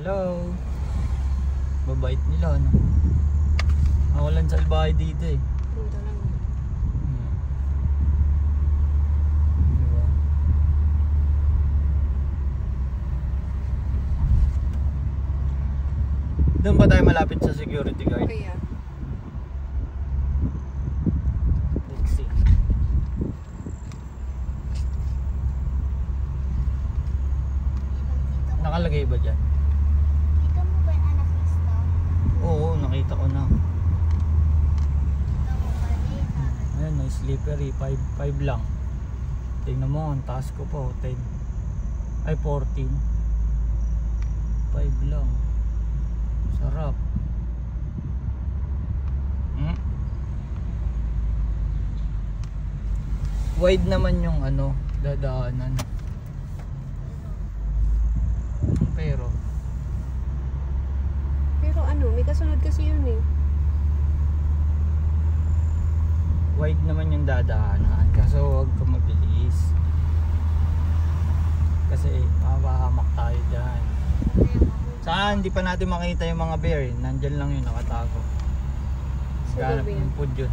Hello. Babait nila, ano? Walang salbahe dito eh. Dito lang. Diba? Doon ba tayo malapit sa security guard? Kaya. Let's see. Nakalagay ba dyan? Kita mo ba yung anak Cristo? Oo, nakita ko na. Kita mo ba rin? Ayan, nice slippery. 5 lang. Tingnan mo, ang taas ko po. 10. Ay, 14. 5 lang. Sarap. Wide naman yung ano, dadaanan. Pero ano, may kasunod kasi yun eh. wide naman yung dadaanan. Kaso huwag ka mabilis. Kasi mapahamak tayo dyan. Saan? Hindi pa natin makita yung mga bear. Nandyan lang yun, nakatago. Sa Ganap gabi. yung food yun.